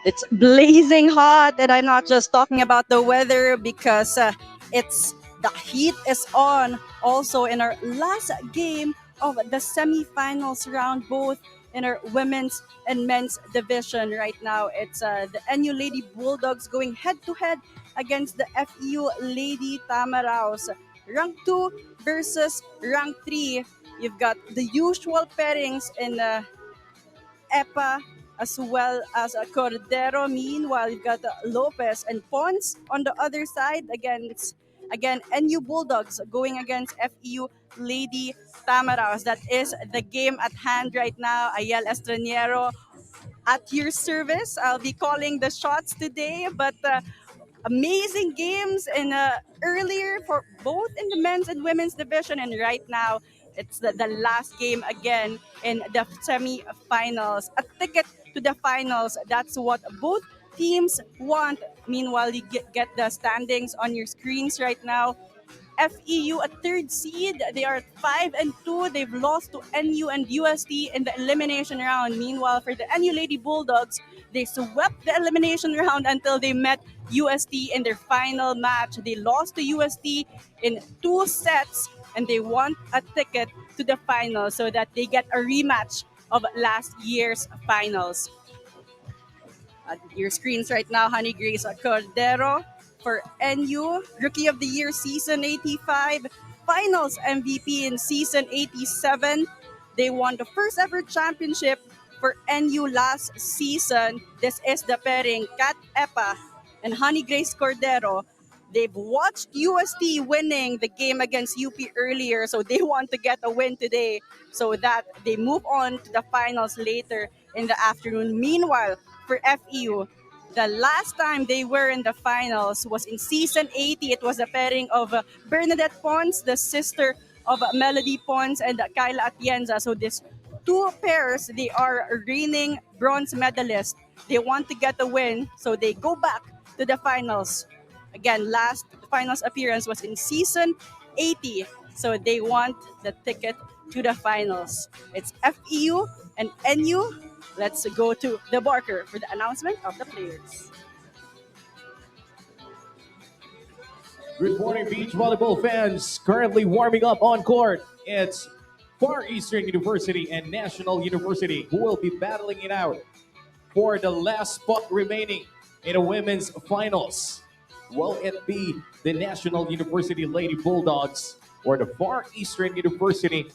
It's blazing hot, and I'm not just talking about the weather because it's the heat is on. Also, in our last game of the semifinals round, both in our women's and men's division, right now it's the NU Lady Bulldogs going head to head against the FEU Lady Tamaraos. Rank 2 versus rank 3. You've got the usual pairings in EPA as well as Cordero. Meanwhile, you've got Lopez and Pons on the other side. Again, it's again NU Bulldogs going against FEU Lady Tamaraos. That is the game at hand right now. Ayel Estraniero at your service. I'll be calling the shots today, but amazing games in earlier for both in the men's and women's division, and right now it's the last game again in the semi-finals. A ticket to the finals. That's what both teams want. Meanwhile, you get the standings on your screens right now. FEU a third seed. They are 5-2. They've lost to NU and UST in the elimination round. Meanwhile, for the NU Lady Bulldogs, they swept the elimination round until they met UST in their final match. They lost to UST in 2 sets, and they want a ticket to the final so that they get a rematch of last year's finals. At your screens right now, Honey Grace Cordero for NU, Rookie of the Year Season 85, Finals MVP in Season 87. They won the first ever championship for NU last season. This is the pairing Kat Epa and Honey Grace Cordero. They've watched UST winning the game against UP earlier, so they want to get a win today so that they move on to the finals later in the afternoon. Meanwhile, for FEU, the last time they were in the finals was in season 80. It was a pairing of Bernadette Pons, the sister of Melody Pons, and Kyla Atienza. So these two pairs, they are reigning bronze medalists. They want to get a win, so they go back to the finals. Again, last finals appearance was in season 80. So they want the ticket to the finals. It's FEU and NU. Let's go to the Barker for the announcement of the players. Good morning, beach volleyball fans. Currently warming up on court. It's Far Eastern University and National University who will be battling it out for the last spot remaining in the women's finals. Will it be the National University Lady Bulldogs or the Far Eastern University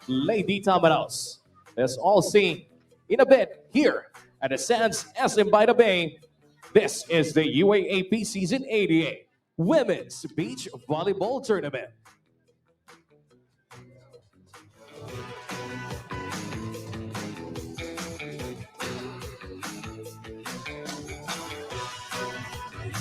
Lady Tamaraos? Let's all see in a bit here at the Sands SM by the Bay. This is the UAAP Season 88 Women's Beach Volleyball Tournament.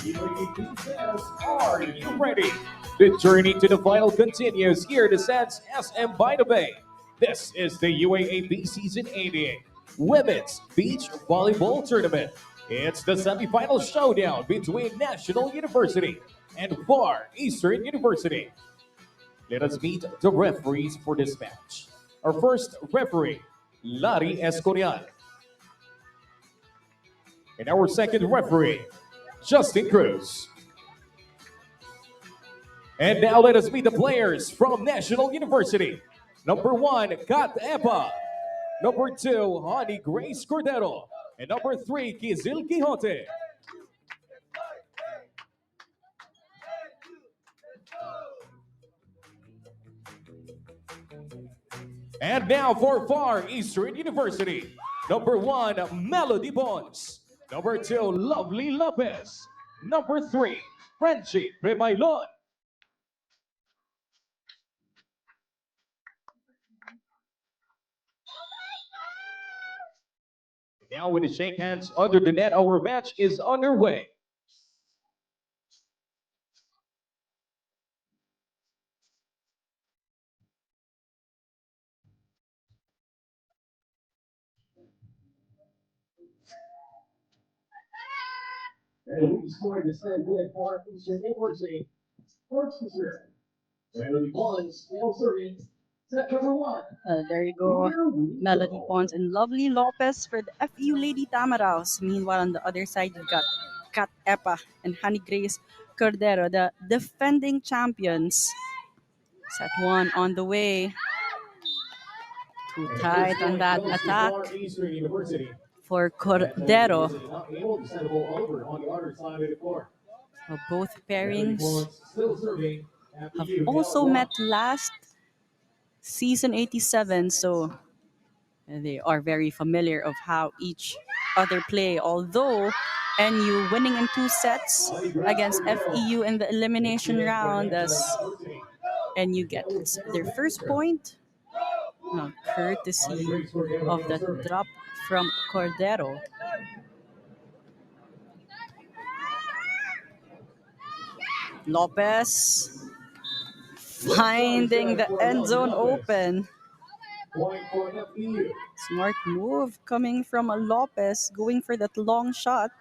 UAAP says, are you ready? The journey to the final continues here at the Sands SM by the Bay. This is the UAAP Season 88 Women's Beach Volleyball Tournament. It's the semifinal showdown between National University and Far Eastern University. Let us meet the referees for this match. Our first referee, Lari Escorial. And our second referee, Justin Cruz. And now let us meet the players from National University. Number 1, Kat Epa. Number 2, Honey Grace Cordero. And number 3, Kizil Quixote. And now for Far Eastern University. Number 1, Melody Bonds. Number 2, Lovely Lopez. Number 3, Frenchie Premailon. Now with the shake hands under the net, our match is underway. And we scored the set with for Eastern University. Sports Center. Melody Bonds, 0-3. There you go. Melody Pons and Lovely Lopez for the FEU Lady Tamaraos. Meanwhile, on the other side, you've got Kat Epa and Honey Grace Cordero, the defending champions. Set one on the way. Too tight on that attack Far Eastern University. for Cordero. Cordero. Not able to send the ball over on the other side of the court. Both Melody pairings Pons still serving. have FEU now also one. met last season 87, so they are very familiar of how each other play. Although NU winning in 2 sets against FEU in the elimination round as NU gets their first point, courtesy of the drop from Cordero. Lopez finding the end zone open. Point for FEU. Smart move coming from Lopez, going for that long shot.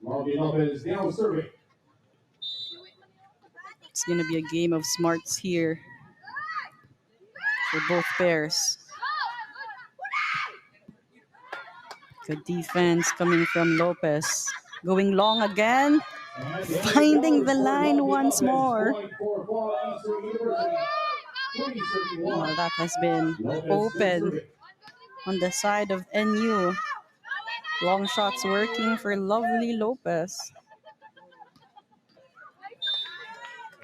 Lovely Lopez now serving. It's going to be a game of smarts here for both pairs. Good defense coming from Lopez. Going long again. Finding the line once more. Well, that has been open on the side of NU. Long shots working for Lovely Lopez.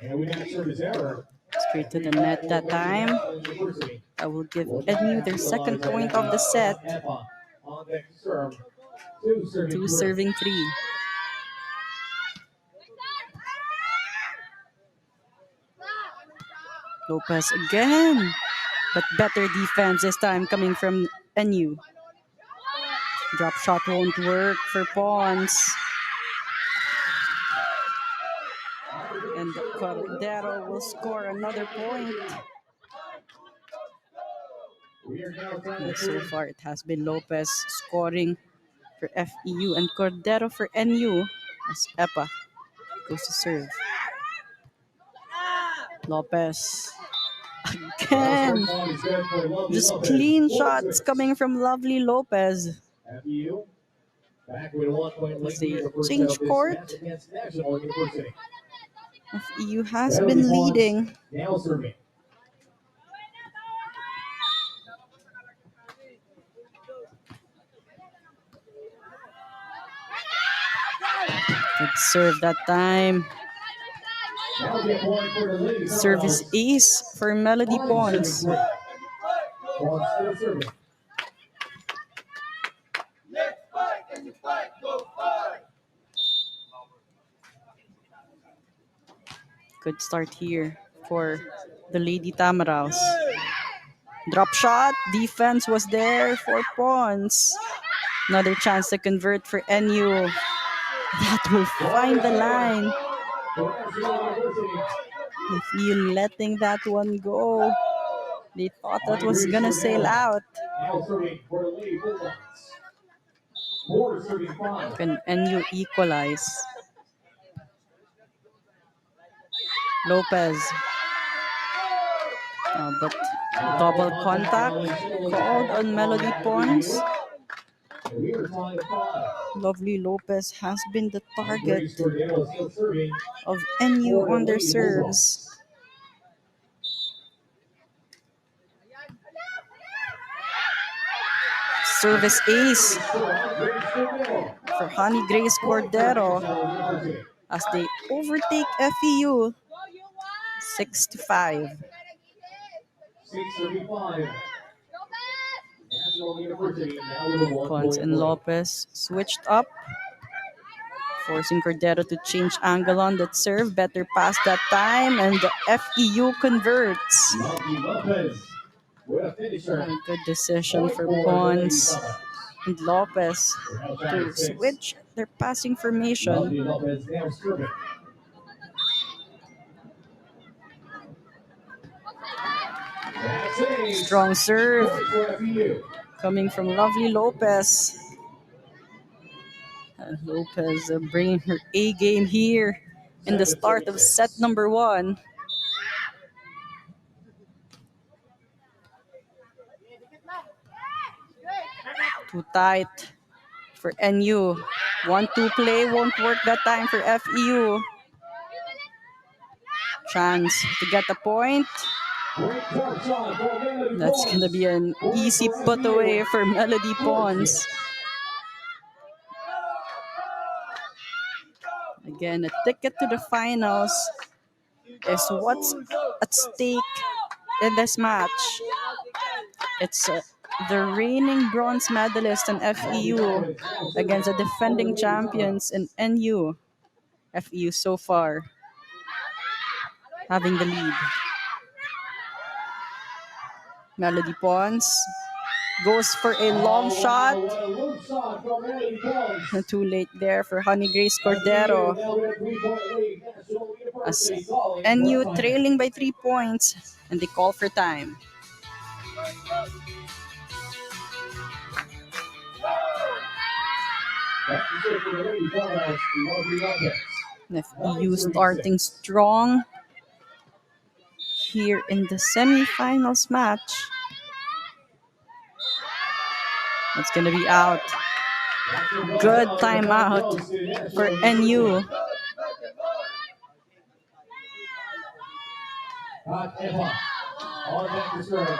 And we got service error. Straight to the net that time. I will give NU their second point of the set. On the serve. Two serving three. Lopez again. But better defense this time coming from NU. Drop shot won't work for Pons. And Cordero will score another point. And so far, it has been Lopez scoring for FEU and Cordero for NU as Epa goes to serve. Lopez again. Just clean shots coming from Lovely Lopez. FEU back with a 1 point lead. As they in the first change set of this court. match against National University. FEU has been leading. Now serving. Good serve that time. Now the point for the ladies. Service ace for Melody Pons. Pons still serving. Good start here for the Lady Tamaraos. Drop shot. Defense was there for Pons. Another chance to convert for NU. That will find the line. If you letting that one go, they thought that was gonna sail out. Now serving for the Lady Bulldogs. 4 serving 5. Can NU equalize? Lopez. But double contact called on Melody Pons. We are tied at 5. Lovely Lopez has been the target Grace Cordero still serving. of NU on their serves. Service ace for Honey Grace Cordero as they overtake FEU 6-5. 6:35. National University now with a 1 Pons and Lopez switched up, forcing Cordero to change angle on that serve. Better pass that time, and the FEU converts. Lovely Lopez with a finisher. A good decision for Pons and Lopez to switch their passing formation. Lovely Lopez now serving. That's a Strong serve point for FEU. coming from Lovely Lopez. And Lopez bringing her A game here in the start of set number 1. Too tight for NU. 1-2 play won't work that time for FEU. Chance to get a point. Great jump shot for Melody That's gonna Pons. be an Point easy for put FEU. away for Melody Pons. Again, a ticket to the finals is what's at stake in this match. It's the reigning bronze medalist in FEU against the defending champions in NU. FEU so far having the lead. Melody Pons goes for a long shot. What a low shot from Melody Pons. Too late there for Honey Grace Cordero. Now with a 3-point lead. National As University calling for NU time. trailing by 3 points and they call for time. That's the shift for the Lady Bulldogs. Lovely Lopez. FEU starting strong here in the semifinals match. It's gonna be out. Good timeout for NU. Kat Epa on back to serve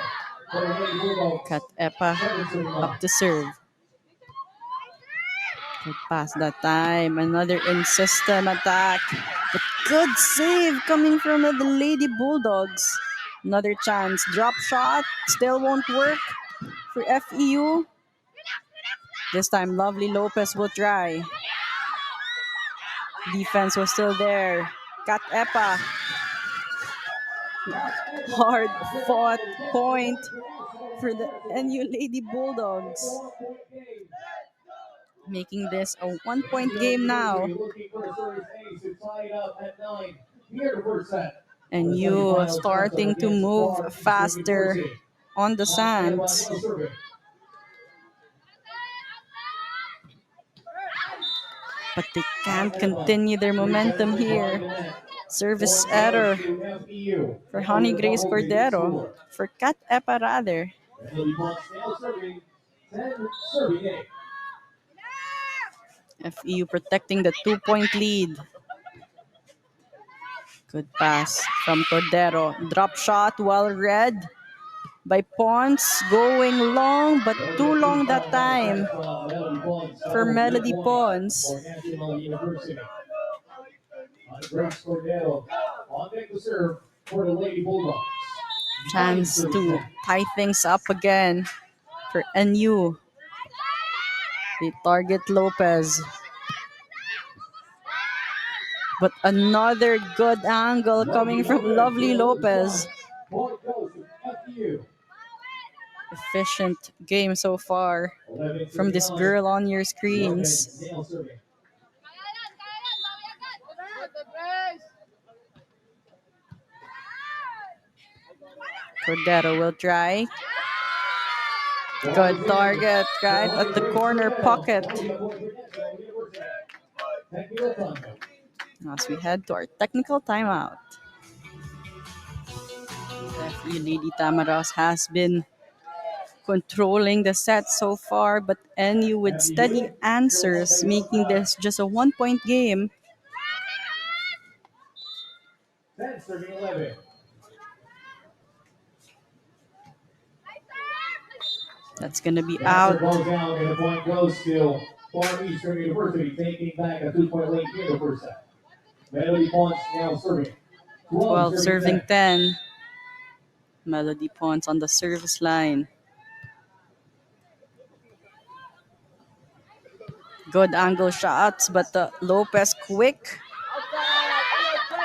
for the Lady Bulldogs. Kat Epa up to serve. Good pass that time. Another in-system attack. But good save coming from the Lady Bulldogs. Another chance. Drop shot. Still won't work for FEU. This time, Lovely Lopez will try. Defense was still there. Kat Epa. Hard fought point for the NU Lady Bulldogs. Making this a 1-point game now. Looking for a service ace to tie it up at 9. Here the first set. And you starting to move faster on the sands. But they can't continue their momentum here. Service error for Honey Grace Cordero. For Kat Epa rather. FEU protecting the 2-point lead. Good pass from Cordero. Drop shot well read by Pons. Going long, but too long that time for Melody Pons. Grace Cordero on deck to serve for the Lady Bulldogs. Chance to tie things up again for NU. They target Lopez. But another good angle coming from Lovely Lopez. Point goes to FEU. Efficient game so far from this girl on your screens. Nail serving. Cordero will try. Good target right at the corner pocket. As we head to our technical timeout. FEU Lady Tamaras has been controlling the set so far, but NU with steady answers, making this just a 1-point game. 10 serving 11. That's going to be Out. out. Goes down and the point goes to Far Eastern University, taking back a 2-point lead in the first set. Melody Pons now serving. 12 serving 10. Melody Pons on the service line. Good angle shots, but Lopez quick.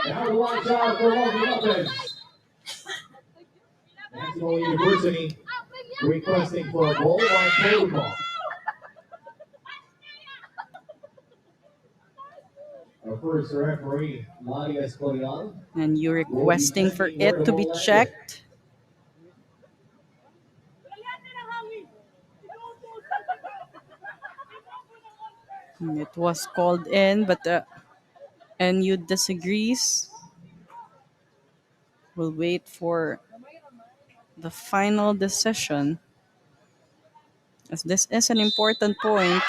Now the one shot for Lovely Lopez. National University requesting for a goal line protocol. Our first referee, Maria Escorial. And you're requesting for it to be checked. It was called in, but NU disagrees. We'll wait for the final decision. as this is an important point.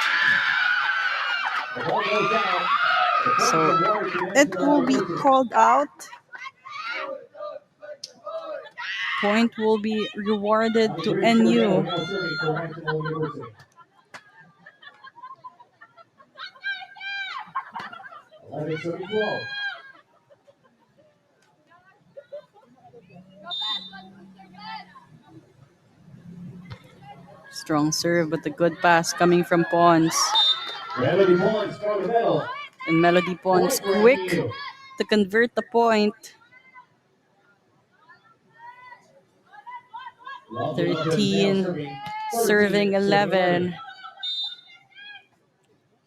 The ball goes out. The point So is awarded to it National will be University. called out. Point will be rewarded Honey to Grace Cordero NU. now serving for National University. 11 serving 12. Strong serve, but a good pass coming from Pons. Melody Bonds from the middle. And Melody Pons Point for quick NU. to convert the point. Lovely Lopez now 13, serving. serving 13 11.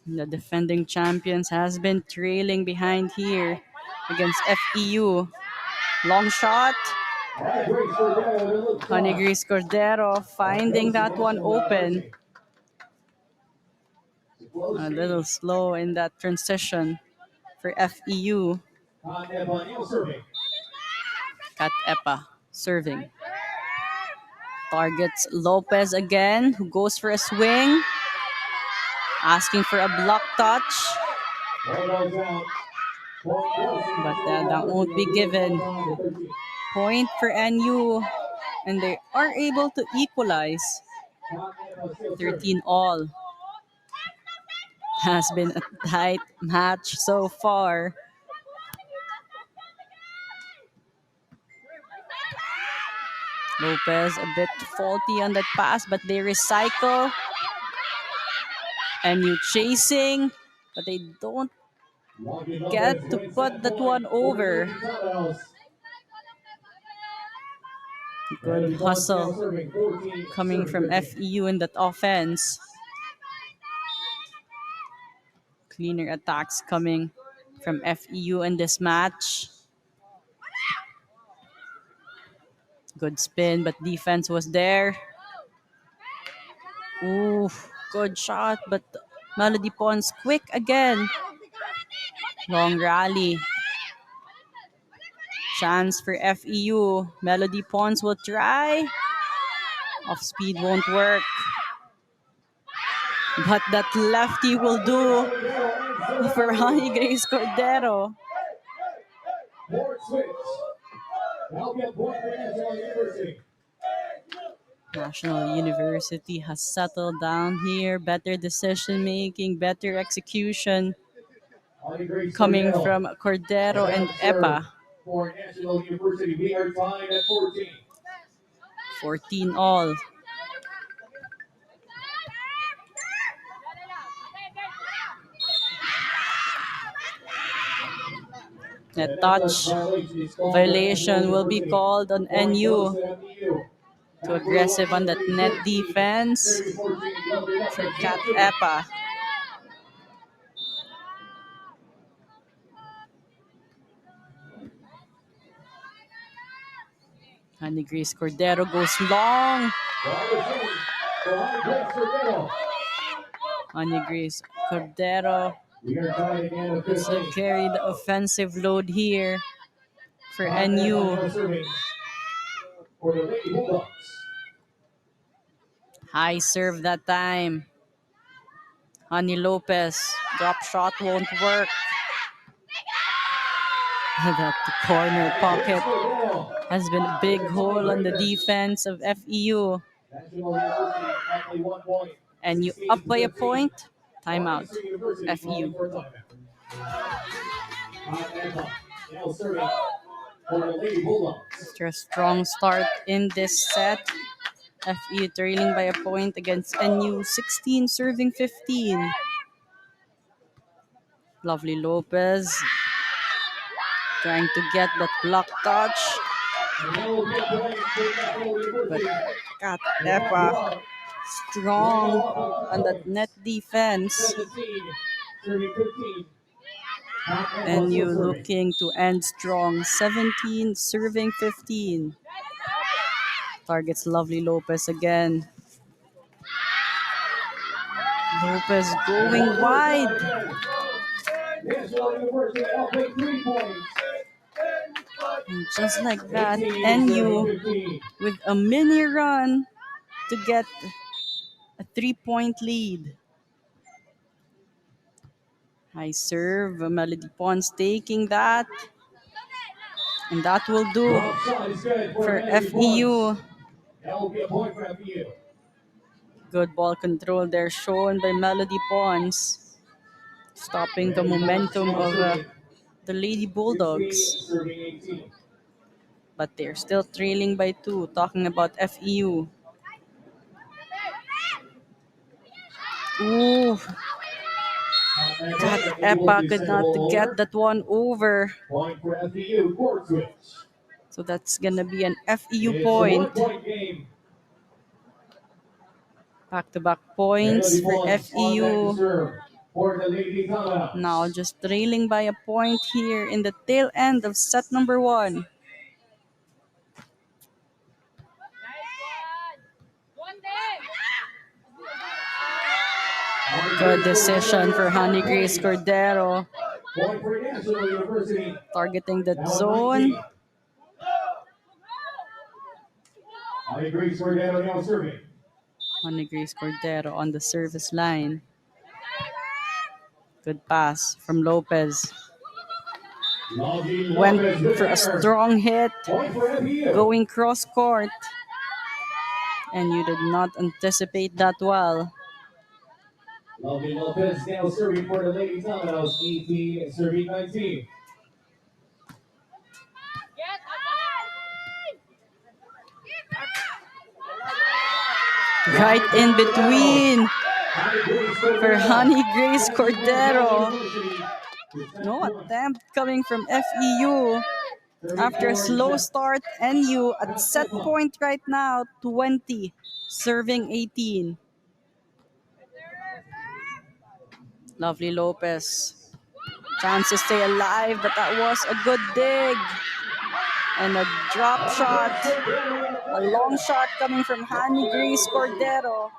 The defending champions has been trailing behind here against FEU. Long shot. Honey Grace Cordero with a little Honey shot. Grace Cordero finding that one open. It's a close A game. little slow in that transition for FEU. Kat Evan now serving. Kat Epa serving. Targets Lopez again, who goes for a swing. Asking for a block touch, Ball goes out. Point goes but to that won't be given. 13. Point for NU, and they are able to equalize. Kat Evan still serving. 13 all. Has been a tight match so far. Lopez a bit faulty on that pass, but they recycle. NU chasing, but they don't Lucky Lopez get to wins put that point one for the over. Lady Cowbells. Good Melody Bonds now hustle serving. 14 coming serving from 15. FEU in that offense. Cleaner attacks coming from FEU in this match. Good spin, but defense was there. Ooh, good shot, but Melody Pons quick again. Long rally. Chance for FEU. Melody Pons will try. Off speed won't work. But that lefty will do for Honey Grace Cordero. Board switch. Now get point for National University. National University has settled down here. Better decision making, better execution Honey Grace coming Cordero. from Cordero and Serve Epa. for National University. We are tied at 14. 14 all. A touch violation will be called on NU. Too aggressive on that net defense for Kat Epa. Honey Grace Cordero goes long. Honey Grace Cordero We are tied again at has 15. carried the offensive load here for NU. For the Lady Bulldogs. High serve that time. Honey Lopez. Drop shot won't work. That corner pocket has been a big hole on the defense of FEU. National University only 1 point. And you 16 up by a 15. point. Timeout. Eastern University calling FEU. for a timeout. Now serving for the Lady Bulldogs. After a strong start in this set, FEU trailing by a point against NU 16 serving 15. Lovely Lopez trying to get that block touch, No good point for National but University. Kat Epa strong on that net defense. 17, serving 15. NU looking to end strong. 17 serving 15. Targets Lovely Lopez again. Lopez going wide. National University now take 3 points. And just like that, 18, NU 15. with a mini run to get a 3-point lead. High serve, Melody Pons taking that. And that will do Drop shot is good for for Melody FEU. Pons. That will be a point for FEU. Good ball control there shown by Melody Pons, stopping the Melody Pons momentum now of serving. the Lady 16 Bulldogs. serving 18. But they're still trailing by 2, talking about FEU. Ooh, that Able Epa to could send the not ball get over. that one over. Point for FEU. Court switch. So that's gonna be an FEU It's a point. 1-point game. Back-to-back points Melody for Pons on deck to FEU. serve for the Lady Now Commonwealths. just trailing by a point here in the tail end of set number 1. Good decision for Honey Grace Cordero, Point for National University. targeting that Now zone. 19. Honey Grace Cordero now serving. Honey Grace Cordero on the service line. Good pass from Lopez. Lovely Went Lopez with for the a header. strong hit, Point for FEU. going cross court. And you did not anticipate that well. Lovely Lopez now serving for the Lady Commonwealths. 18 serving 19. Right in between Honey Grace for Cordero. Honey Grace Point for National Cordero. University. No attempt coming from FEU. Serving After a for slow start, NU at set Estepa. point right now, 20, serving 18. Lovely Lopez. Chance to stay alive, but that was a good dig. And a drop shot, a long shot coming from Hani Grace Cordero.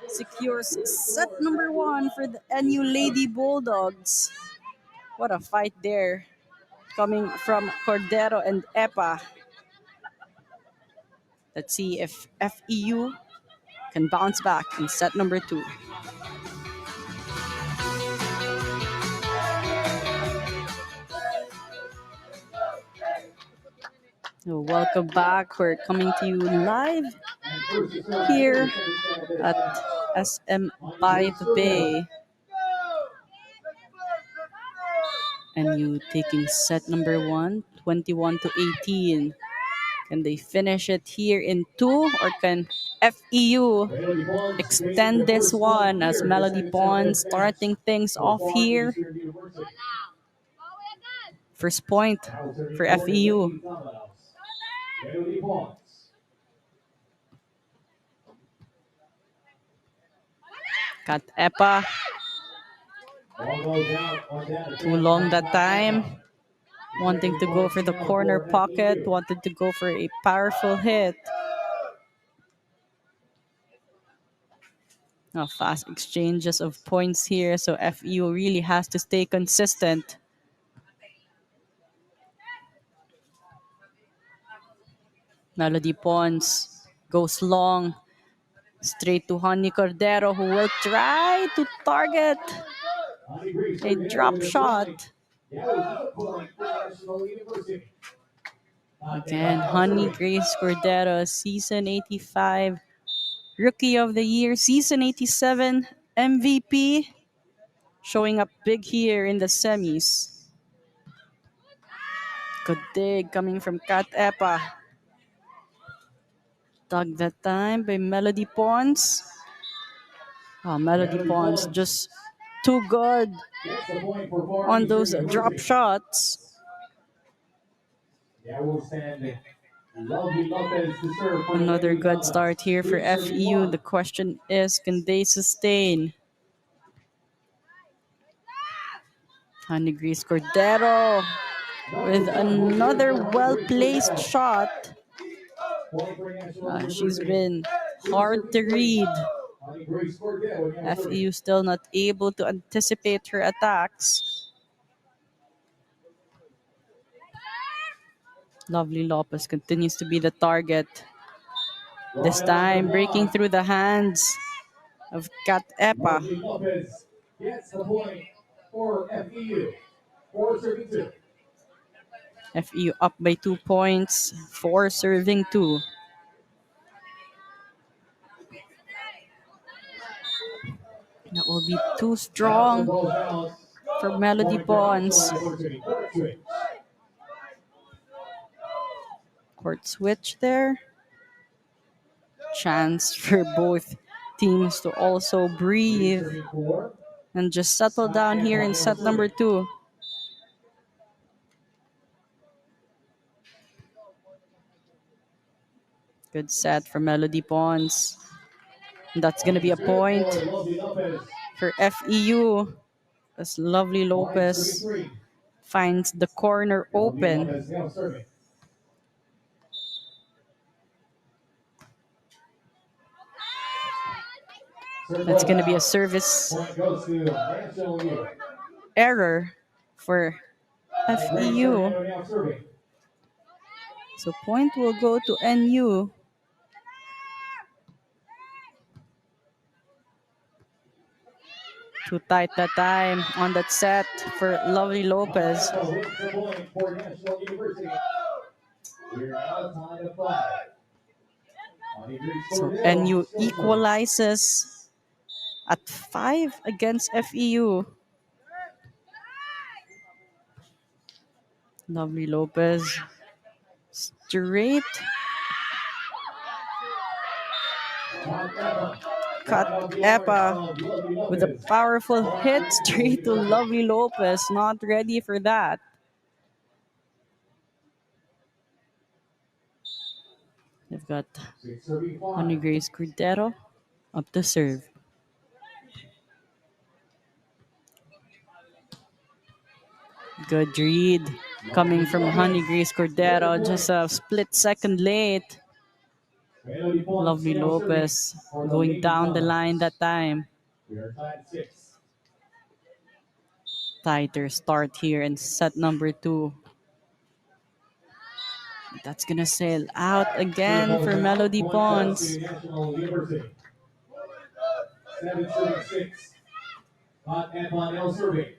Secures set number 1 for the NU Lady Bulldogs. What a fight there, coming from Cordero and Epa. Let's see if FEU can bounce back in set number 2. So welcome back. We're coming to you live here at SM by the Bay. And you taking set number 1, 21-18. Can they finish it here in 2, or can FEU Melody Pons taking extend the this first point one as here to Melody send it out Pons in advance starting things for off Far here? Eastern University. First point Now serving for for the FEU. Lady Commonwealths. Melody Pons. Kat Epa, Ball goes out on that too long that time. Wanting to go for the corner pocket, wanted to go for a powerful hit. Now fast exchanges of points here, so FEU really has to stay consistent. Melody Pons goes long, straight to Honey Cordero, who will try to target Honey Grace a Cordero drop with a try. shot. That will be a point for National University. Again, Honey Grace Cordero, season 85 Rookie of the Year, season 87 MVP, showing up big here in the semis. Good dig coming from Kat Epa. Dug that time by Melody Pons. Oh, Melody Melody Pons Pons just too good gets the point for Far on Eastern those drop University. shots. That will send Lovely Lopez to serve for the Another Lady good start Commonwealths. here for 3 serving FEU. 1. The question is, can they sustain? Honey Grace Cordero with another well-placed shot. Point for National She's University. been hard to read. Honey Grace Cordero now serving. FEU still not able to anticipate her attacks. Lovely Lopez continues to be the target. This Brought out the time breaking block. through the hands of Kat Epa. Lovely Lopez gets the point for FEU. 4-2. FEU up by 2 points, 4-2. That will be too strong Basketball down. for Melody Point for Pons. University. Court switch. Court switch there. Chance for both teams to also breathe Serving 4. and just settle down here in set number 2. Good set for Melody Pons. That's going to be a point Lovely Lopez. for FEU as Lovely Point serving Lopez 3. finds the corner Lovely open. Lopez now serving. That's going to be a service Point goes to National U. error for FEU. Now serving. So point will go to NU. Too tight that time on that set for Lovely Lopez. Wins the point for National University. We're now tied at 5. So NU equalizes at 5 against FEU. Lovely Lopez. Straight. Cut Epa with a powerful hit straight to Lovely Lopez. Not ready for that. They've got Honey Grace Cordero up to serve. Good read coming from Honey Grace Cordero. Just a split second late. Lovely Lopez going down the line that time. We are tied 6. Tighter start here in set number 2. That's gonna sail out again for Melody Pons. National University. 7-6. Hot Epa now serving.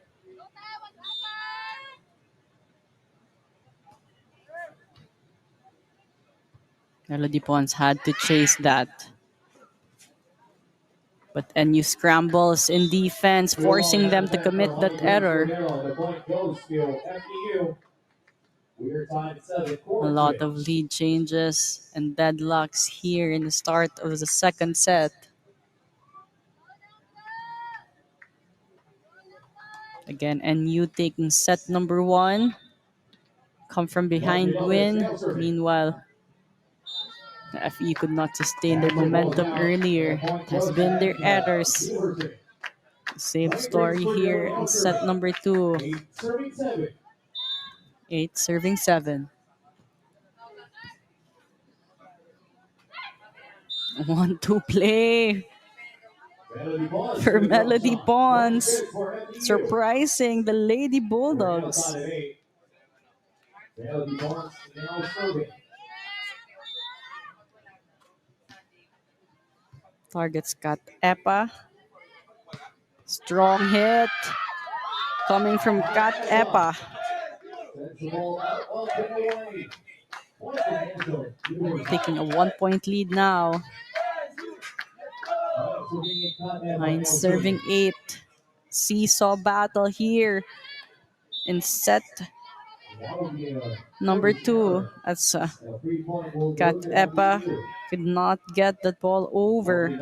Melody Pons had to chase that. But NU scrambles in defense, forcing them to commit that error. The point goes to FEU. We are tied 7. A lot of lead changes and deadlocks here in the start of the second set. Again, NU taking set number 1. Come from behind win. Meanwhile, the FE could not sustain their momentum earlier. It has been their errors. Same story here in set number 2. 8-7. 1-2 play for Melody Pons. Surprising the Lady Bulldogs. Melody Pons now serving. Targets got Epa. Strong hit coming from Kat Epa. Taking a 1-point lead now. Hines serving 8. Seesaw battle here in set number 2 as Kat Epa could not get that ball over.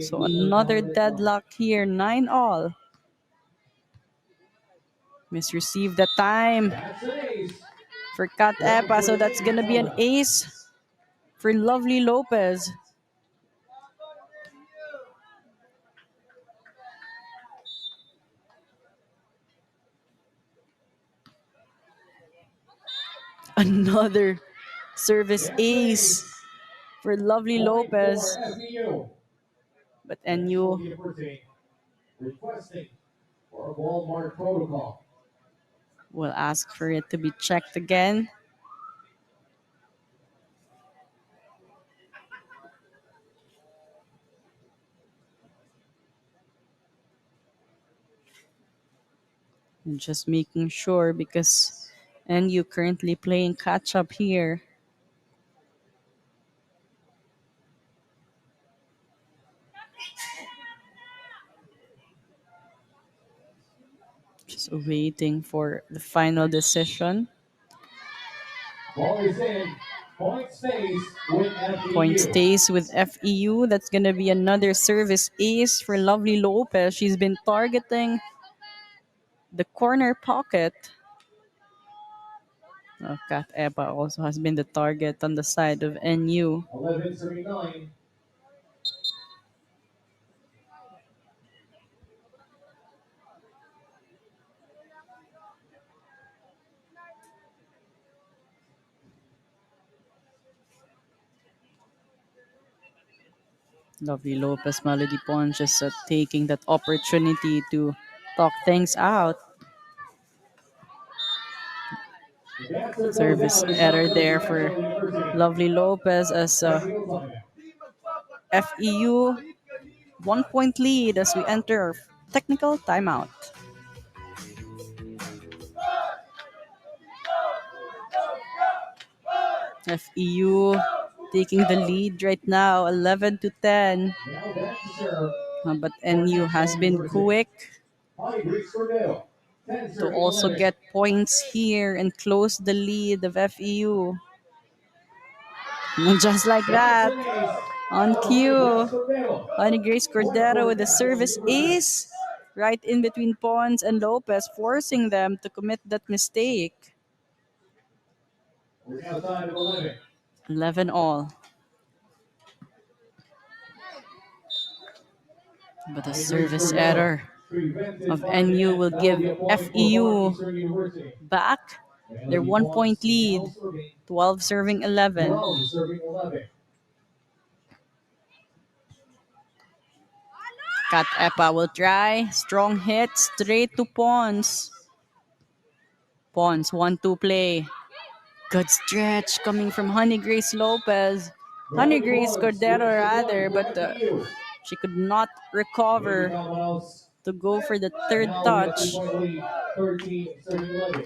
So another deadlock here, 9-all. Misreceived the time for Kat Epa, so that's gonna be an ace for Lovely Lopez. Another service ace for Lovely Lopez. But NU requesting for a Walmart protocol. will ask for it to be checked again. And just making sure because NU currently playing catch up here. Just waiting for the final decision. Ball is in. Point stays with Point FEU. stays with FEU. That's going to be another service ace for Lovely Lopez. She's been targeting the corner pocket. Kat Epa also has been the target on the side of NU. 11-39. Lovely Lopez Melody Pon just taking that opportunity to talk things out. The answer goes Service out. It's error South Coast there for National University. Lovely Lopez as Technical timeout. FEU 1 point lead as we enter our technical timeout. FEU taking the lead right now, 11-10. Now back to serve But for NU has National been University. quick Holly Greeks Cordero. 10 to serving also 11. get points here and close the lead of FEU. And just like That's that, an ace on for Holly Greeks cue, Cordero. Honey Grace Point Cordero for with a National service University. ace right in between Pons and Lopez, forcing them to commit that mistake. We're now tied at 11. 11 all. But a Holly Greeks service Cordero. error Prevented of by the NU net. will That will give be a point for Far FEU Eastern University. back their Melody 1 point Pons lead, now serving 12 serving 11. 12, serving 11. Kat Epa will try. Strong hit straight to Pons. Pons 1-2 play. Good stretch coming from Honey Grace Lopez. Honey Melody Grace Pons Cordero wins the point rather, for but FEU. she could not Lady recover Commonwealths to go for the third now with a touch. 3-point lead. 13, serving 11.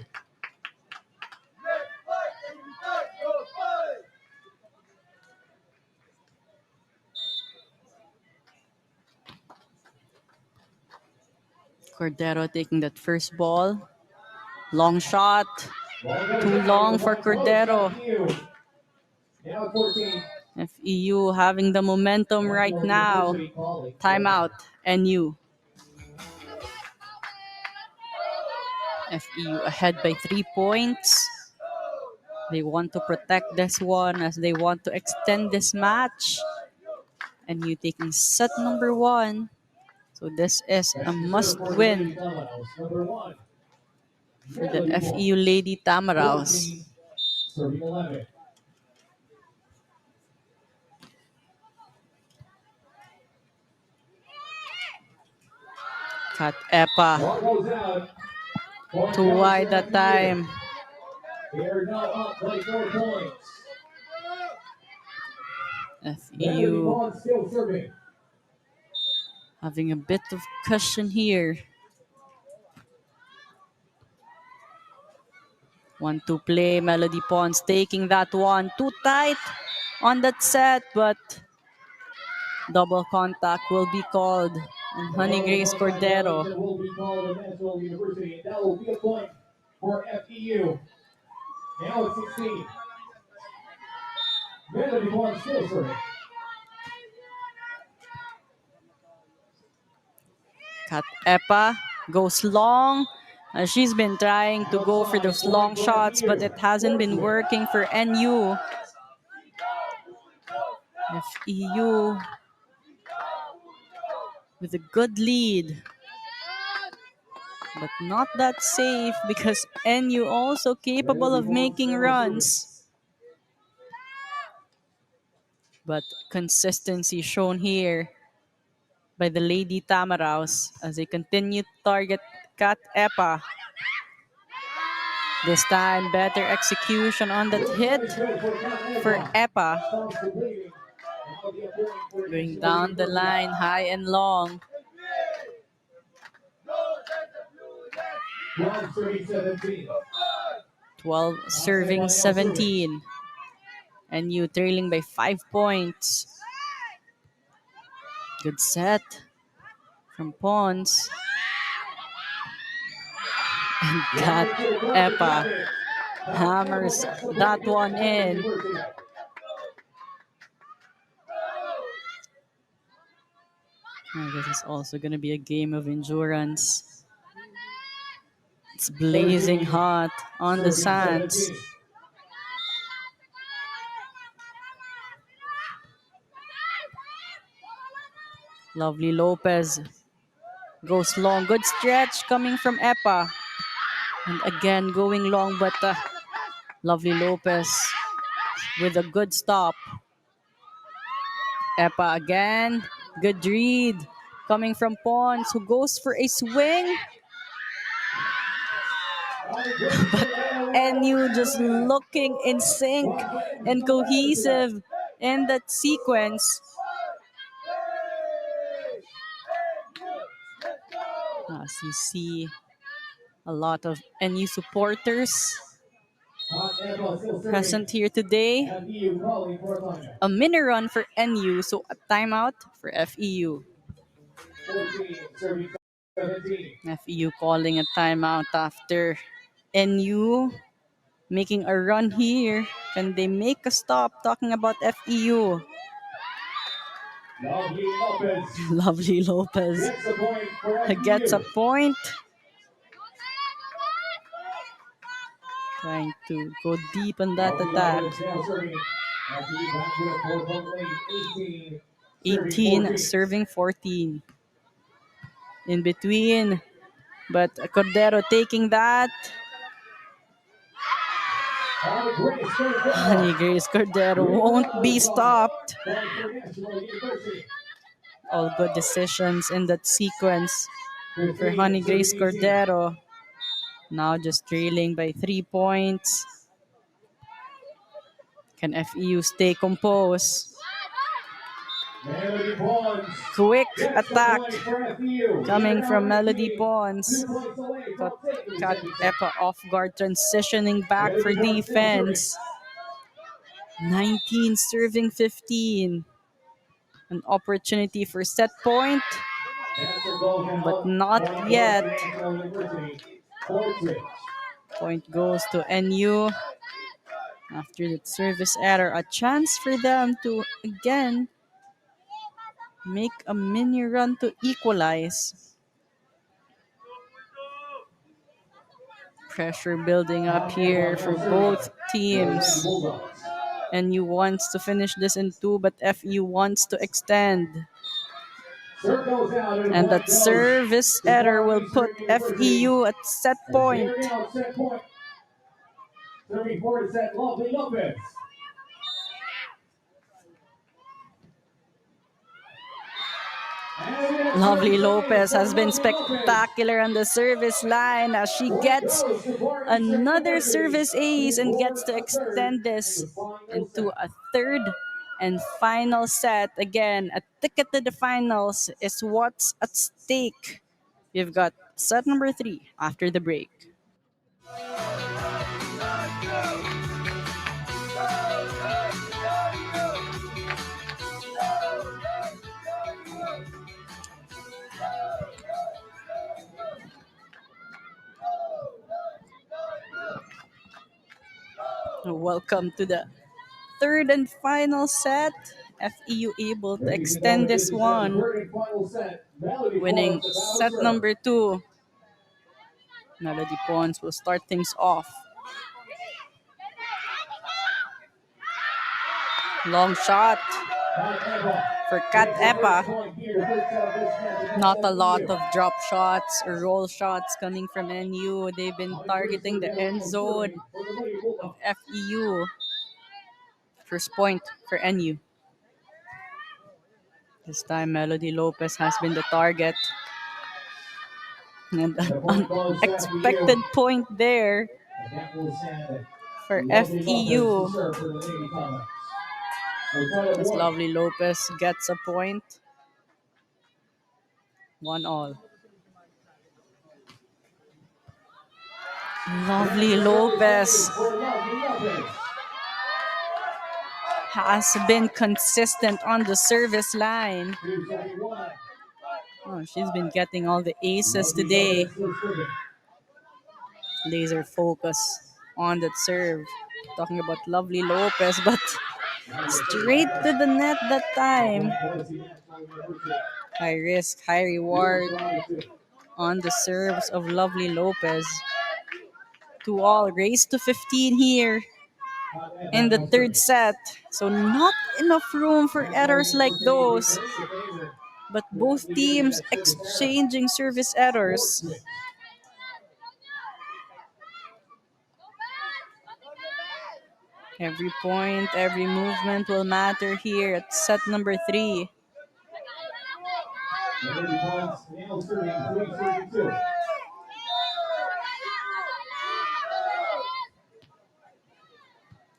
Cordero taking that first ball. Long shot. Ball goes Too out. long The for one close to Cordero. FEU. Now at 14. FEU having the momentum right National now. University calling for a Timeout. timeout. NU. FEU ahead by 3 points. They want to protect this one as they want to extend this match. NU taking set number 1. So this is a Back to serve must for the Lady win Commonwealths. Number 1, for the Melody FEU Pons. Lady Tamaraos. 14, serving 11. Kat Epa. Ball goes out. Point Too goes wide to that FEU. time. They are now up by 4 points. Melody FEU Pons still serving. having a bit of cushion here. 1-2 play. Melody Pons taking that one. Too tight on that set, but double contact will be called on A Honey double Grace contact Cordero. violation will be called on National University. That will be a point for FEU. Now it's 16. Melody Pons still serving. Kat Epa goes long. She's been trying to go for Outside, those point long for shots, but FEU. it hasn't been 14. working for NU. FEU with a good lead, but not that safe because NU also capable Melody of Pons making now serving. runs. But consistency shown here by the Lady Tamaraos as they continue to target Kat Epa. This time, better execution on that This hit one is good for Kat for Epa. Epa. Stops the bleeding. That'll be a point for Going National down the University. line, high and long. 12 serving 17. NU trailing by 5 points. Good set from Pons. And Kat Epa hammers that one in. This is also going to be a game of endurance. It's blazing hot on the sands. Lovely Lopez goes long. Good stretch coming from Epa. And again going long, but Lovely Lopez with a good stop. Epa again. Good read coming from Pons, who goes for a swing. But NU just looking in sync and cohesive in that sequence. As you see, a lot of NU supporters present here today. A mini run for NU, so a timeout for FEU. FEU calling a timeout after NU making a run here. Can they make a stop? Talking about FEU. Lovely Lopez gets a point. Trying to go deep on that attack. 18 serving 14. In between. But Cordero taking that. Honey Grace Cordero won't be stopped. All good decisions in that sequence for Honey Grace Cordero. Now just trailing by 3 points. Can FEU stay composed? Quick attack coming from Melody Pons. Got Epa off guard, transitioning back for defense. 19 serving 15. An opportunity for set point, but not yet. Point goes to NU. After that service error, a chance for them to again make a mini run to equalize. Pressure building up here for both teams. NU wants to finish this in 2, but FEU wants to extend. And that service error will put FEU at set point. Lovely Lopez has been spectacular on the service line as she gets another service ace and gets to extend this into a third and final set. Again, a ticket to the finals is what's at stake. We've got set number 3 after the break. Welcome to the third and final set. FEU able to extend this one, winning set number 2. Melody Pons will start things off. Long shot for Kat Epa. Not a lot of drop shots or roll shots coming from NU. They've been targeting the end zone of FEU. First point for NU. This time, Melody Lopez has been the target. And an unexpected point there for FEU. As Lovely Lopez gets a point. 1-1. Lovely Lopez has been consistent on the service line. Oh, she's been getting all the aces today. Laser focus on that serve. Talking about Lovely Lopez, but straight to the net that time. High risk, high reward on the serves of Lovely Lopez. 2-all, race to 15 here in the third set. So not enough room for errors like those. But both teams exchanging service errors. Every point, every movement will matter here at set number 3.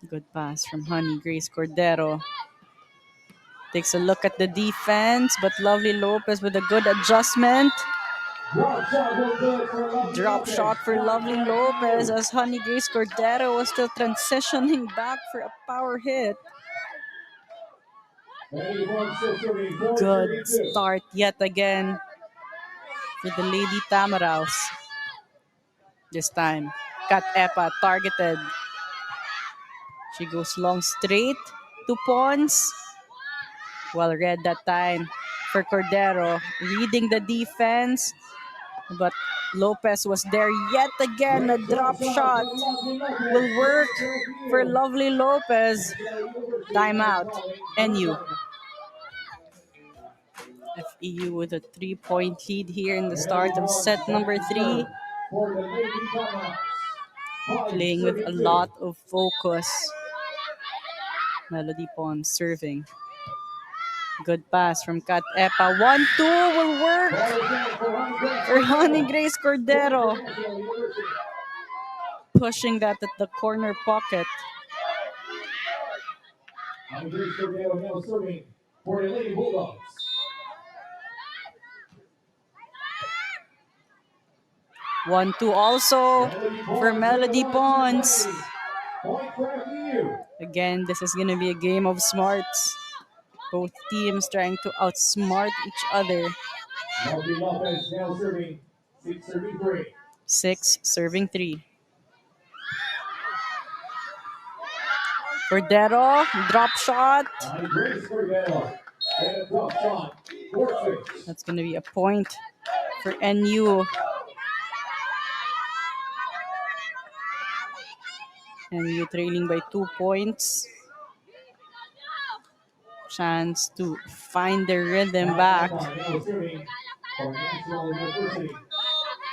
Good pass from Honey Grace Cordero. Takes a look at the defense, but Lovely Lopez with a good adjustment. Drop shot for Lovely Lopez as Honey Grace Cordero was still transitioning back for a power hit. Good start yet again for the Lady Tamaraws. This time, Kat Epa targeted. She goes long straight to Pons. Well read that time for Cordero. Reading the defense, but Lopez was there yet again. A drop shot will work for Lovely Lopez. Timeout. NU. FEU with a 3-point lead here in the start of set number 3. Playing with a lot of focus. Melody Pons serving. Good pass from Kat Epa. 1-2 will work for Honey Grace Cordero. Pushing that at the corner pocket. Honey Grace Cordero now serving for the Lady Bulldogs. 1-2 also for Melody Pons. Again, this is going to be a game of smarts. Both teams trying to outsmart each other. Lovely Lopez now serving 6 serving 3. 6 serving 3. Cordero, drop shot. Honey Grace Cordero. And a drop shot. 4-6. That's going to be a point for NU. NU trailing by 2 points. Chance to find their rhythm back. Now serving for National University.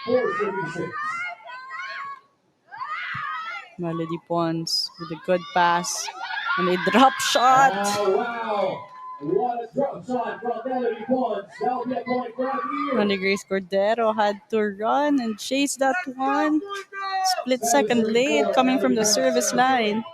4-36. Melody Pons with a good pass and a drop shot. Oh, wow. What a drop shot from Melody Pons. That'll be a point for FEU. Honey Grace Cordero had to run and chase that one. Split second late coming from the service line.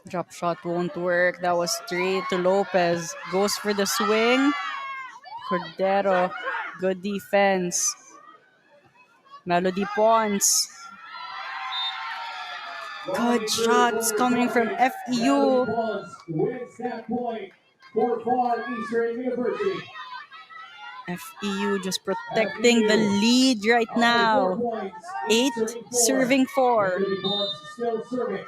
Drop shot won't work. That was straight to Lopez. Goes for the swing. Cordero, good defense. Melody Pons. Good shots coming from FEU. Wins that point for Far Eastern University. FEU just protecting the lead right now. 8 serving 4. Melody Pons still serving.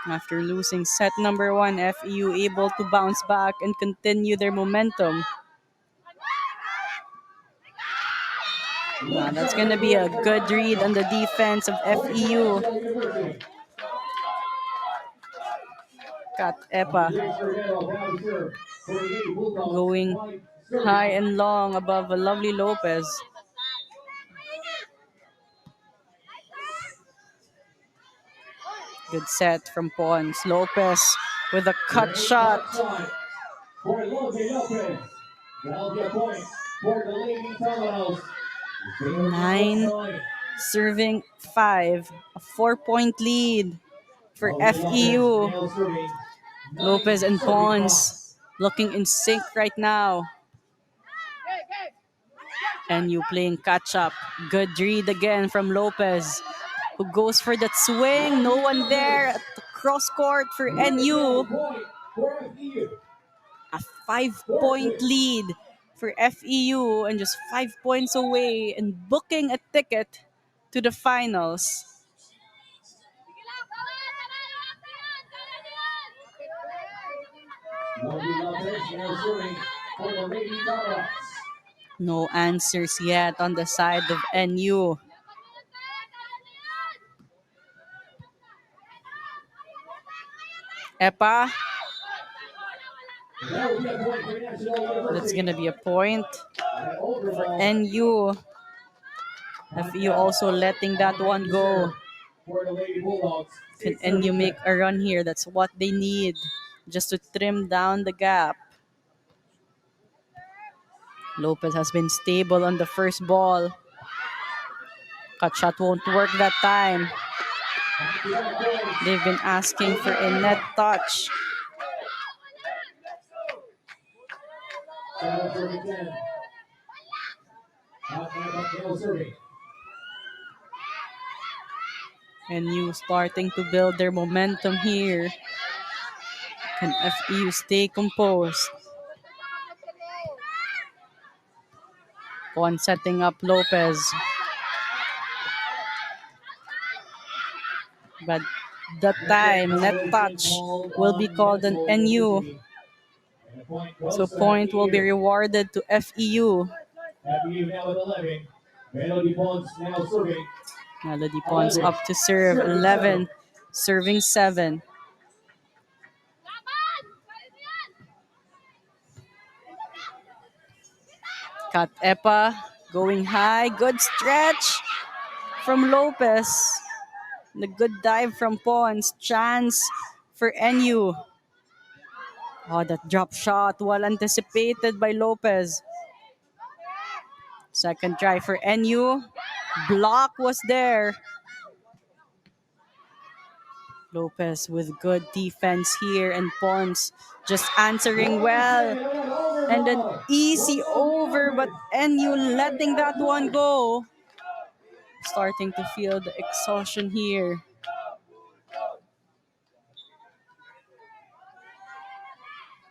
After losing set number 1, FEU able to bounce back and continue their momentum. That's going to be a good read on the defense of FEU. Kat Epa going high and long above a Lovely Lopez. Good set from Pons. Lopez with a cut shot. For Lovely Lopez. That'll be a point for the Lady Tamaraws. 9 serving 5. A 4-point lead for FEU. Lopez and Pons looking in sync right now. And you playing catch up. Good read again from Lopez, who goes for that swing. No one there at the cross court for NU. A 5-point lead for FEU and just 5 points away and booking a ticket to the finals. No answers yet on the side of NU. Epa. That's gonna be a point for NU. FEU also letting that one go. Can NU make a run here? That's what they need, just to trim down the gap. Lopez has been stable on the first ball. Cut shot won't work that time. They've been asking for a net touch. NU starting to build their momentum here. Can FEU stay composed? One setting up Lopez. But that time, net touch will be called an NU. So point will be rewarded to FEU. Melody Pons up to serve 11, serving 7. Kat Epa going high. Good stretch from Lopez. The good dive from Pons. Chance for NU. Oh, that drop shot, well anticipated by Lopez. Second try for NU. Block was there. Lopez with good defense here, and Pons just answering well. And an easy over, but NU letting that one go. Starting to feel the exhaustion here.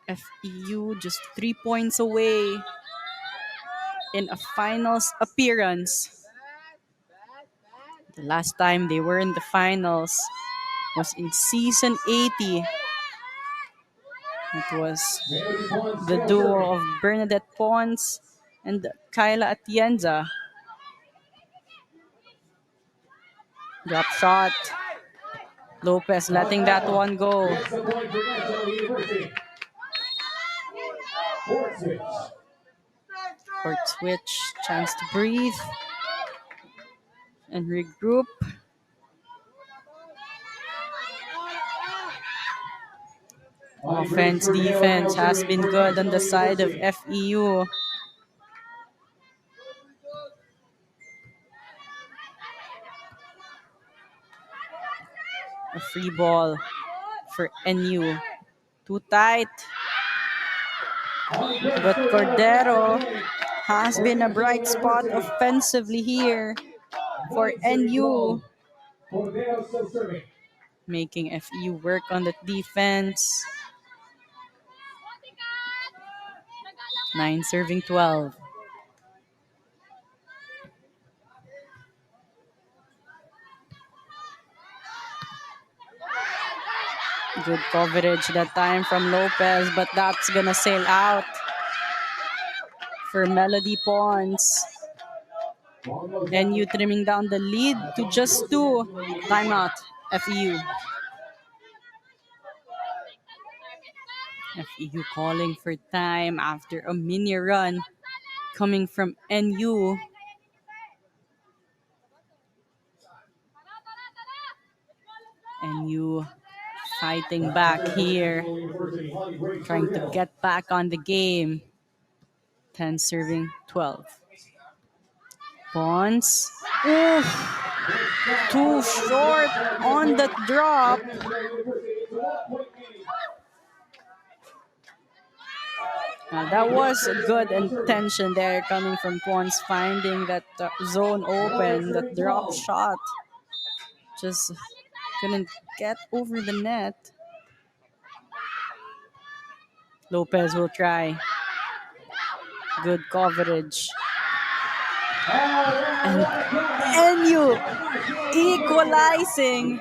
FEU just 3 points away in a finals appearance. The last time they were in the finals was in season 80. It was the duo of Bernadette Pons and Kyla Atienza. Drop shot. Lopez letting that one go. Court switch, chance to breathe and regroup. Offense, defense has been good on the side of FEU. A free ball for NU. Too tight. But Cordero has been a bright spot offensively here for NU. Making FEU work on the defense. 9 serving 12. Good coverage that time from Lopez, but that's gonna sail out for Melody Pons. NU trimming down the lead to just 2. Timeout, FEU. FEU calling for time after a mini run coming from NU. NU fighting back here, trying to get back on the game. 10 serving 12. Pons. Ooh, too short on the drop. That was a good intention there coming from Pons, finding that zone open, that drop shot. Just couldn't get over the net. Lopez will try. Good coverage. And NU equalizing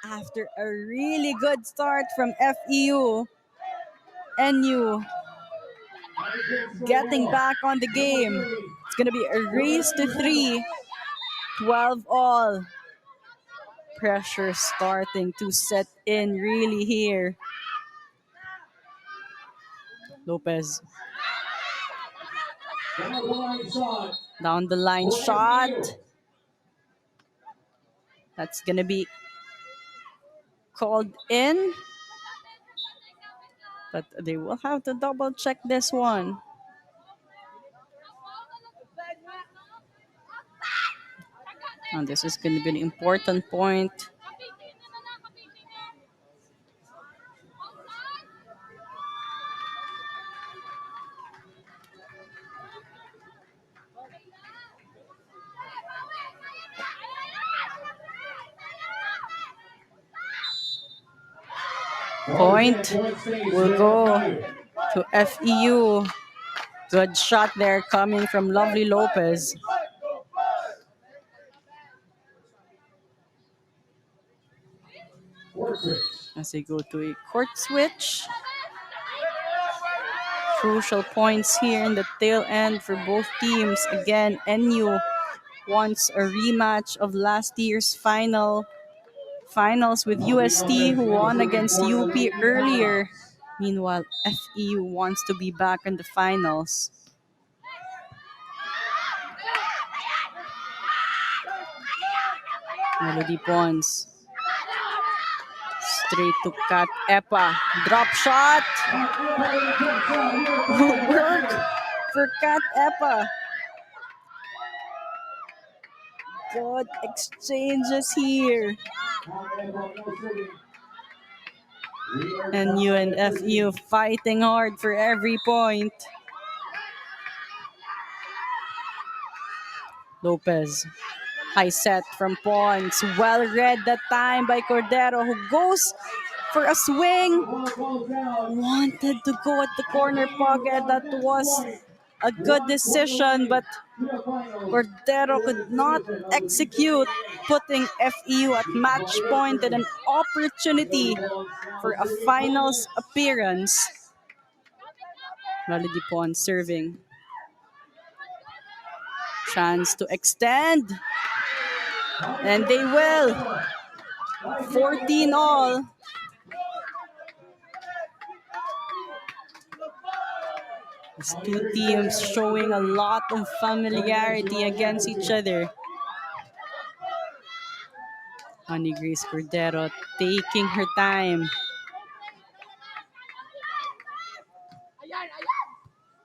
after a really good start from FEU. NU getting back on the game. It's going to be a race to 3, 12 all. Pressure starting to set in really here. Lopez. Down the line shot. That's going to be called in. But they will have to double check this one. And this is going to be an important point. Point will go to FEU. Good shot there coming from Lovely Lopez. As they go to a court switch. Crucial points here in the tail end for both teams. Again, NU wants a rematch of last year's finals with UST, who won against UP earlier. Meanwhile, FEU wants to be back in the finals. Melody Pons. Straight to Kat Epa. Drop shot. Will work for Kat Epa. Good exchanges here. NU and FEU fighting hard for every point. Lopez. High set from Pons. Well read that time by Cordero, who goes for a swing. Wanted to go at the corner pocket. That was a good decision, but Cordero could not execute, putting FEU at match point and an opportunity for a finals appearance. Melody Pons serving. Chance to extend. And they will. 14 all. These two teams showing a lot of familiarity against each other. Honey Grace Cordero taking her time.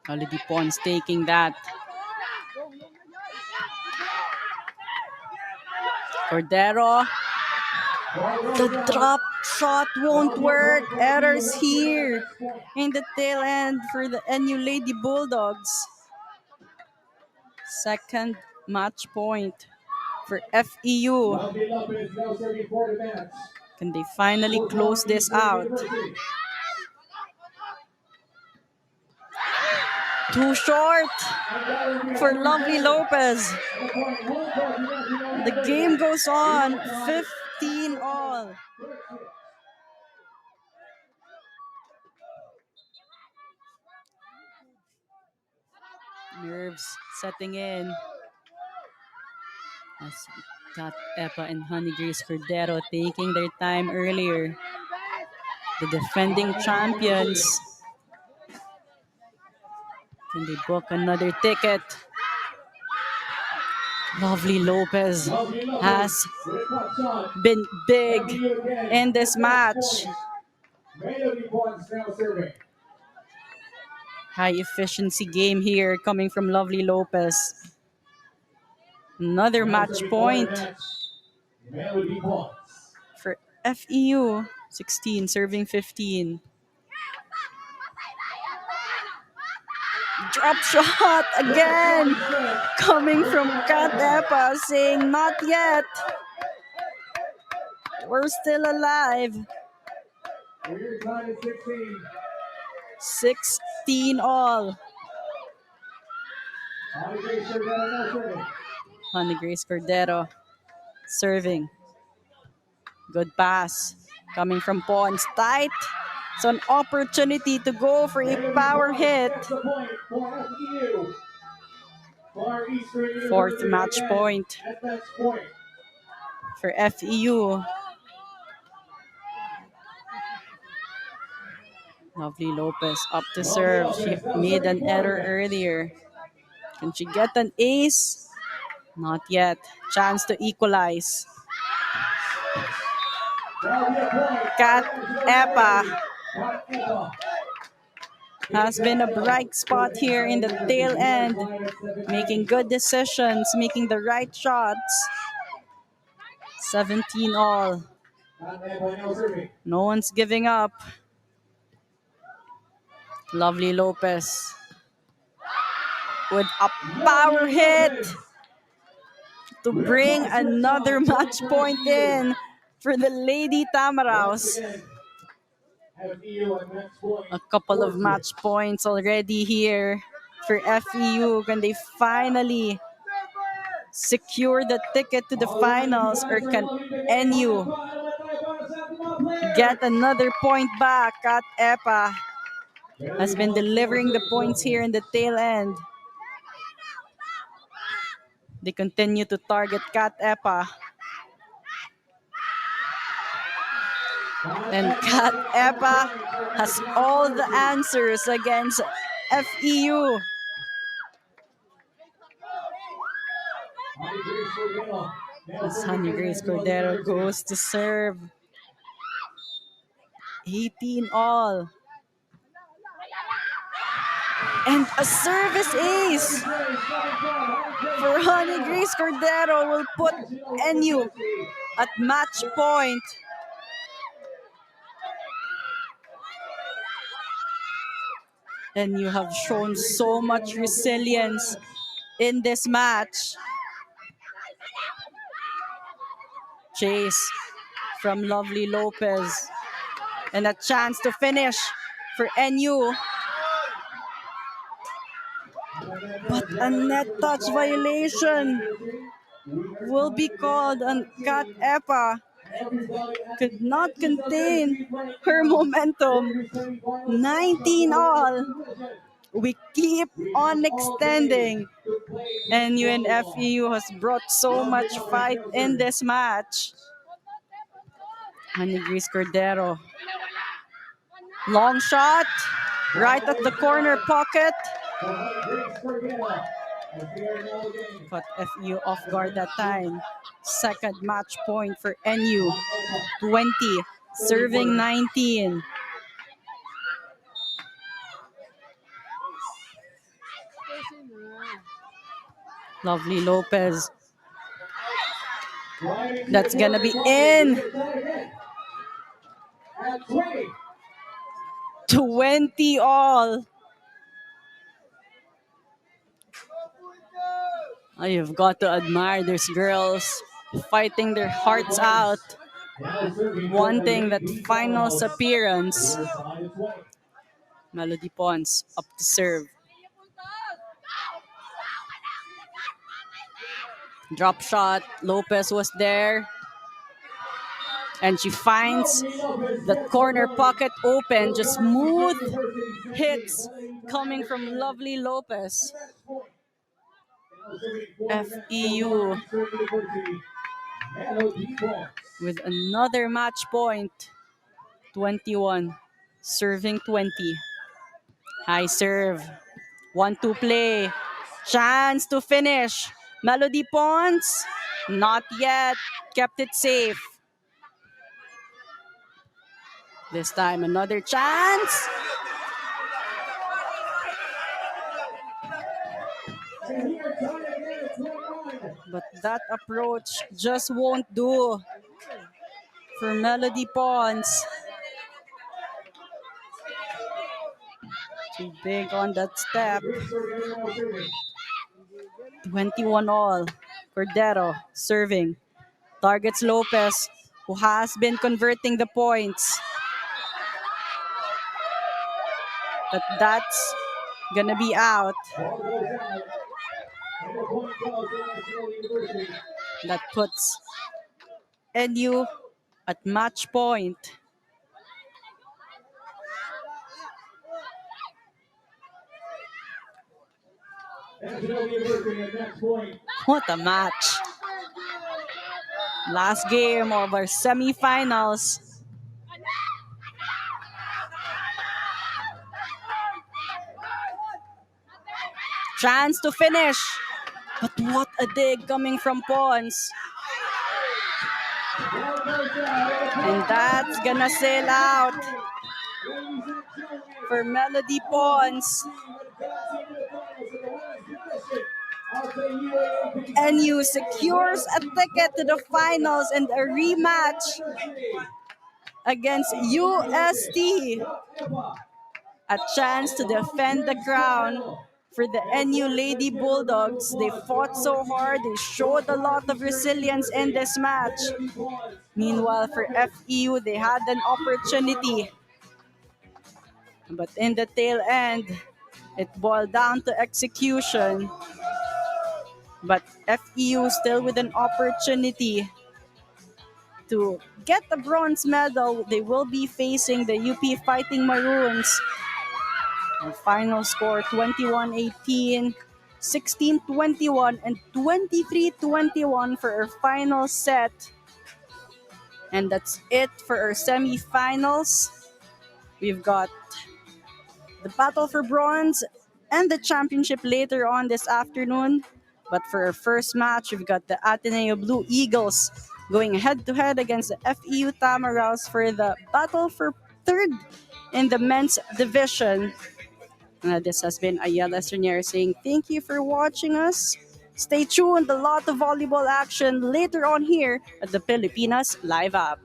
Melody Pons taking that. Cordero. The drop shot won't work. Errors here in the tail end for the NU Lady Bulldogs. Second match point for FEU. Can they finally close this out? Too short for Lovely Lopez. The game goes on. 15 all. Nerves setting in. As Kat Epa and Honey Grace Cordero taking their time earlier. The defending champions. Can they book another ticket? Lovely Lopez has been big in this match. High efficiency game here coming from Lovely Lopez. Another match point for FEU. 16 serving 15. Drop shot again. Coming from Kat Epa saying not yet. We're still alive. 16 all. Honey Grace Cordero serving. Good pass. Coming from Pons. Tight. It's an opportunity to go for a power hit. Fourth match point for FEU. Lovely Lopez up to serve. She made an error earlier. Can she get an ace? Not yet. Chance to equalize. Kat Epa has been a bright spot here in the tail end, making good decisions, making the right shots. 17 all. No one's giving up. Lovely Lopez with a power hit to bring another match point in for the Lady Tamaraws. A couple of match points already here for FEU. Can they finally secure the ticket to the finals, or can NU get another point back? Kat Epa has been delivering the points here in the tail end. They continue to target Kat Epa. And Kat Epa has all the answers against FEU. As Honey Grace Cordero goes to serve. 18 all. And a service ace for Honey Grace Cordero will put NU at match point. And you have shown so much resilience in this match. Chase from Lovely Lopez. And a chance to finish for NU. But a net touch violation will be called on Kat Epa. Could not contain her momentum. 19 all. We keep on extending. And UNFEU has brought so much fight in this match. Honey Grace Cordero. Long shot. Right at the corner pocket. Caught FEU off guard that time. Second match point for NU. 20. Serving 19. Lovely Lopez. That's gonna be in. 20 all. You've got to admire these girls fighting their hearts out, wanting that finals appearance. Melody Pons up to serve. Drop shot. Lopez was there. And she finds the corner pocket open. Just smooth hits coming from Lovely Lopez. FEU with another match point. 21. Serving 20. High serve. 1-2 play. Chance to finish. Melody Pons. Not yet. Kept it safe. This time, another chance. But that approach just won't do for Melody Pons. Too big on that step. 21 all. Cordero serving. Targets Lopez, who has been converting the points. But that's gonna be out. That puts NU at match point. What a match. Last game of our semifinals. Chance to finish. But what a dig coming from Pons. And that's gonna sail out for Melody Pons. NU secures a ticket to the finals and a rematch against UST. A chance to defend the crown for the NU Lady Bulldogs. They fought so hard, they showed a lot of resilience in this match. Meanwhile, for FEU, they had an opportunity. But in the tail end, it boiled down to execution. But FEU still with an opportunity to get the bronze medal. They will be facing the UP Fighting Maroons. The final score 21-18, 16-21, and 23-21 for our final set. And that's it for our semifinals. We've got the battle for bronze and the championship later on this afternoon. But for our first match, we've got the Ateneo Blue Eagles going head-to-head against the FEU Tamaraws for the battle for third in the men's division. This has been Ayala Estranier saying thank you for watching us. Stay tuned, a lot of volleyball action later on here at the Pilipinas Live app.